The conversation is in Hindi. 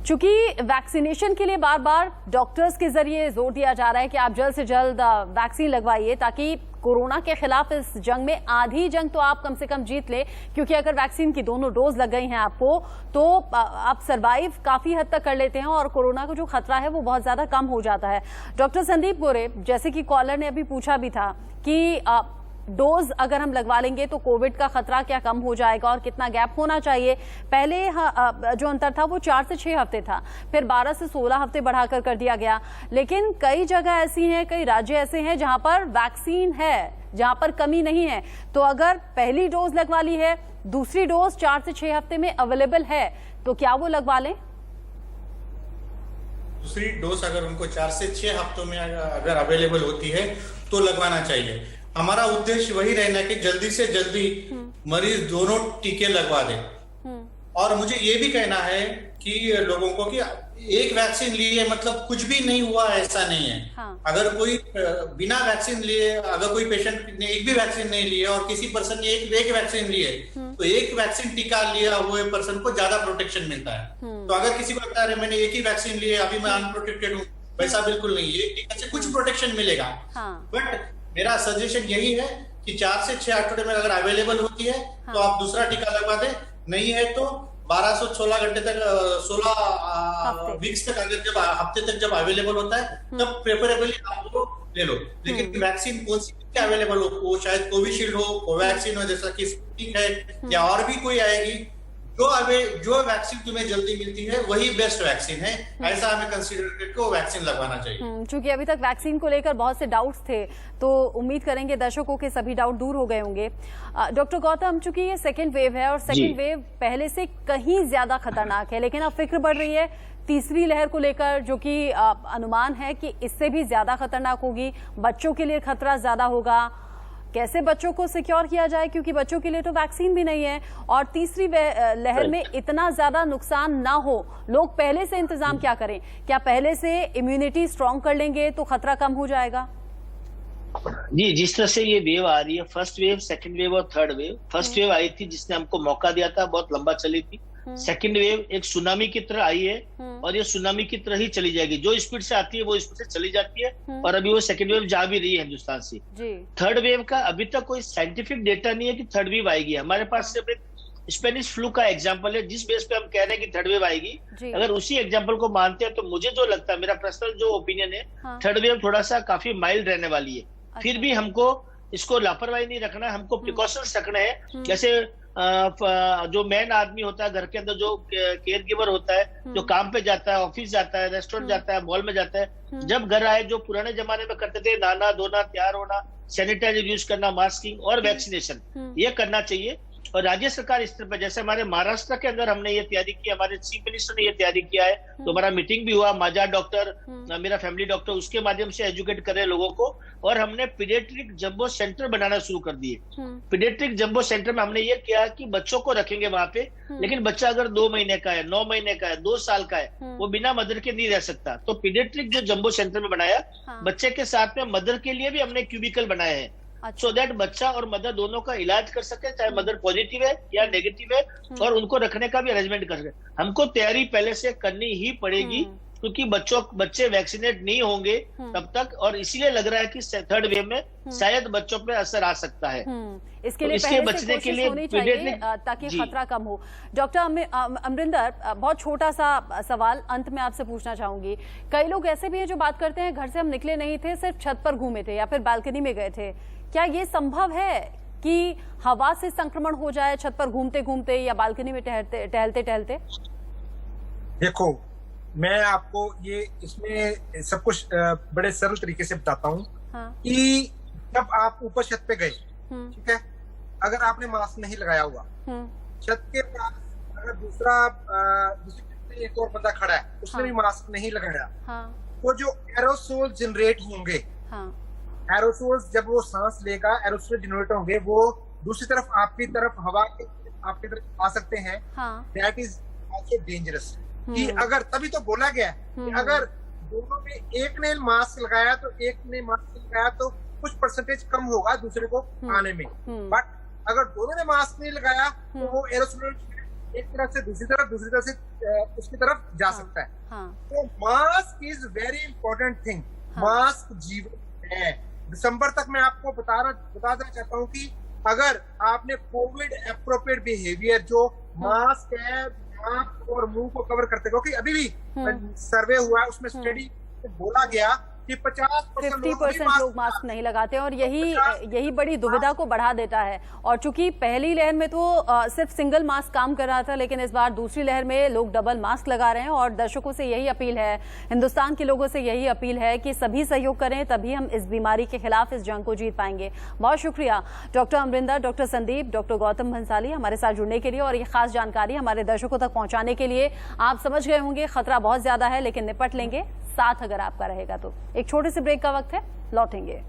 चूंकि वैक्सीनेशन के लिए बार बार डॉक्टर्स के जरिए जोर दिया जा रहा है कि आप जल्द से जल्द वैक्सीन लगवाइए ताकि कोरोना के खिलाफ इस जंग में आधी जंग तो आप कम से कम जीत ले, क्योंकि अगर वैक्सीन की दोनों डोज लग गई हैं आपको तो आप सरवाइव काफी हद तक कर लेते हैं और कोरोना का जो खतरा है वो बहुत ज्यादा कम हो जाता है। डॉक्टर संदीप गोरे, जैसे कि कॉलर ने अभी पूछा भी था कि डोज अगर हम लगवा लेंगे तो कोविड का खतरा क्या कम हो जाएगा और कितना गैप होना चाहिए। पहले जो अंतर था वो 4 से 6 हफ्ते था, फिर 12 से 16 हफ्ते बढ़ाकर कर दिया गया। लेकिन कई जगह ऐसी हैं, कई राज्य ऐसे हैं जहां पर वैक्सीन है, जहां पर कमी नहीं है, तो अगर पहली डोज लगवा ली है, दूसरी डोज 4 से 6 हफ्ते में अवेलेबल है तो क्या वो लगवा लें? दूसरी डोज अगर उनको 4 से 6 हफ्तों में अगर अवेलेबल होती है तो लगवाना चाहिए। हमारा उद्देश्य वही रहना है कि जल्दी से जल्दी मरीज दोनों टीके लगवा दे। और मुझे ये भी कहना है कि लोगों को कि एक वैक्सीन लिए मतलब कुछ भी नहीं हुआ ऐसा नहीं है। हाँ। अगर कोई बिना वैक्सीन लिए, अगर कोई पेशेंट ने एक भी वैक्सीन नहीं लिए और किसी पर्सन ने एक वैक्सीन लिए तो एक वैक्सीन टीका लिया हुए पर्सन को ज्यादा प्रोटेक्शन मिलता है। तो अगर किसी को लगता है मैंने एक ही वैक्सीन लिए अभी मैं अनप्रोटेक्टेड हूँ, वैसा बिल्कुल नहीं। एक टीका से कुछ प्रोटेक्शन मिलेगा। बट मेरा सजेशन यही है कि 4 से 6 हफ्ते में अगर अवेलेबल होती है तो आप दूसरा टीका लगवा दें, नहीं है तो 12 से 16 घंटे तक 16 वीक्स तक अगर जब हफ्ते तक जब अवेलेबल होता है तब प्रेफरेबली आप लोग ले लो। लेकिन वैक्सीन कौन सी अवेलेबल हो, वो शायद कोविशील्ड हो, कोवैक्सीन हो, जैसा कि स्पुतनिक है या और भी कोई आएगी, जो वैक्सीन तुम्हें जल्दी मिलती है वही बेस्ट वैक्सीन है, ऐसा हमें कंसीडर करके वैक्सीन लगवाना चाहिए। चूंकि अभी तक वैक्सीन को लेकर बहुत से डाउट्स थे तो उम्मीद करेंगे दर्शकों के सभी डाउट दूर हो गए होंगे। डॉक्टर गौतम, चूंकि ये सेकेंड वेव है और सेकेंड वेव पहले से कहीं ज्यादा खतरनाक है, लेकिन अब फिक्र बढ़ रही है तीसरी लहर को लेकर, जो कि अनुमान है कि इससे भी ज्यादा खतरनाक होगी, बच्चों के लिए खतरा ज्यादा होगा। कैसे बच्चों को सिक्योर किया जाए, क्योंकि बच्चों के लिए तो वैक्सीन भी नहीं है और तीसरी लहर में इतना ज्यादा नुकसान ना हो, लोग पहले से इंतजाम क्या करें? क्या पहले से इम्यूनिटी स्ट्रांग कर लेंगे तो खतरा कम हो जाएगा? जी, जिस तरह से ये वेव आ रही है, फर्स्ट वेव, सेकंड वेव और थर्ड वेव। फर्स्ट वेव आई थी जिसने हमको मौका दिया था, बहुत लंबा चली थी। सेकंड वेव एक सुनामी की तरह आई है और ये सुनामी की तरह ही चली जाएगी, जो स्पीड से आती है वो स्पीड से चली जाती है और अभी वो सेकंड वेव जा भी रही है हिंदुस्तान से। थर्ड वेव का अभी तक कोई साइंटिफिक डेटा नहीं है कि थर्ड वेव आएगी। हमारे पास सिर्फ एक स्पेनिश फ्लू का एग्जाम्पल है जिस बेस पे हम कह रहे हैं कि थर्ड वेव आएगी। अगर उसी एग्जाम्पल को मानते हैं तो मुझे जो लगता है, मेरा पर्सनल जो ओपिनियन है, थर्ड वेव थोड़ा सा काफी माइल्ड रहने वाली है। फिर भी हमको इसको लापरवाही नहीं रखना है, हमको प्रिकॉशंस रखना है। जैसे जो मैन आदमी होता है घर के अंदर, जो केयर गिवर होता है, जो काम पे जाता है, ऑफिस जाता है, रेस्टोरेंट जाता है, मॉल में जाता है, जब घर आए जो पुराने जमाने में करते थे, नहाना धोना, तैयार होना, सैनिटाइजर यूज करना, मास्किंग और वैक्सीनेशन, ये करना चाहिए। और राज्य सरकार स्तर पर, जैसे हमारे महाराष्ट्र के अंदर हमने ये तैयारी की, हमारे चीफ मिनिस्टर ने ये तैयारी किया है, तो हमारा मीटिंग भी हुआ, माझा डॉक्टर, मेरा फैमिली डॉक्टर, उसके माध्यम से एजुकेट कर रहे लोगों को। और हमने पीडियाट्रिक जंबो सेंटर बनाना शुरू कर दिए। पीडियाट्रिक जंबो सेंटर में हमने ये किया कि बच्चों को रखेंगे वहां पे, लेकिन बच्चा अगर 2 महीने का है, 9 महीने का है, 2 साल का है, वो बिना मदर के नहीं रह सकता। तो पीडियाट्रिक जो जंबो सेंटर में बनाया, बच्चे के साथ में मदर के लिए भी हमने क्यूबिकल बनाए हैं, सो दैट बच्चा और मदर दोनों का इलाज कर सके, चाहे मदर पॉजिटिव है या नेगेटिव है, और उनको रखने का भी अरेंजमेंट कर सके। हमको तैयारी पहले से करनी ही पड़ेगी, क्योंकि बच्चे वैक्सीनेट नहीं होंगे तब तक, और इसीलिए लग रहा है कि थर्ड वेव में शायद बच्चों पे असर आ सकता है। इसके लिए इसके बचने के लिए होनी चाहिए ताकि खतरा कम हो। डॉक्टर अमरिंदर, बहुत छोटा सा सवाल अंत में आपसे पूछना चाहूंगी। कई लोग ऐसे भी हैं जो बात करते हैं घर से हम निकले नहीं थे, सिर्फ छत पर घूमे थे या फिर बालकनी में गए थे। क्या ये संभव है कि हवा से संक्रमण हो जाए छत पर घूमते घूमते या बालकनी में टहलते टहलते? देखो, मैं आपको ये इसमें सब कुछ बड़े सरल तरीके से बताता हूँ। कि जब आप ऊपर छत पे गए, ठीक है, अगर आपने मास्क नहीं लगाया हुआ, छत के पास अगर दूसरी एक और बंदा खड़ा है, उसने भी मास्क नहीं लगाया, तो जो एरोसोल जनरेट होंगे, एरोसोल्स जब वो सांस लेगा, एरोसोल जनरेट होंगे, वो दूसरी तरफ आपकी तरफ हवा आपकी तरफ आ सकते हैं। That is also dangerous. कि अगर, तभी तो बोला गया कि अगर दोनों में एक ने मास्क लगाया तो एक ने मास्क लगाया तो कुछ परसेंटेज कम होगा दूसरे को आने में। बट अगर दोनों ने मास्क नहीं लगाया तो वो एरोसोल एक तरफ से दूसरी तरफ से उसकी तरफ जा सकता है। तो mask is very important thing. Mask जीवन है। दिसंबर तक मैं आपको बता देना चाहता हूँ कि अगर आपने कोविड एप्रोप्रिएट बिहेवियर जो मास्क है, नाक और मुंह को कवर करते, क्योंकि अभी भी सर्वे हुआ है उसमें स्टडी बोला गया कि 50% लोग मास्क नहीं लगाते और यही बड़ी दुविधा को बढ़ा देता है। और चूंकि पहली लहर में तो सिर्फ सिंगल मास्क काम कर रहा था, लेकिन इस बार दूसरी लहर में लोग डबल मास्क लगा रहे हैं। और दर्शकों से यही अपील है, हिंदुस्तान के लोगों से यही अपील है कि सभी सहयोग करें, तभी हम इस बीमारी के खिलाफ इस जंग को जीत पाएंगे। बहुत शुक्रिया doctor Amarinder, doctor Sandeep, doctor Gautam Bhansali हमारे साथ जुड़ने के लिए और ये खास जानकारी हमारे दर्शकों तक पहुंचाने के लिए। आप समझ गए होंगे खतरा बहुत ज्यादा है, लेकिन निपट लेंगे, साथ अगर आपका रहेगा तो। एक छोटे से ब्रेक का वक्त है, लौटेंगे।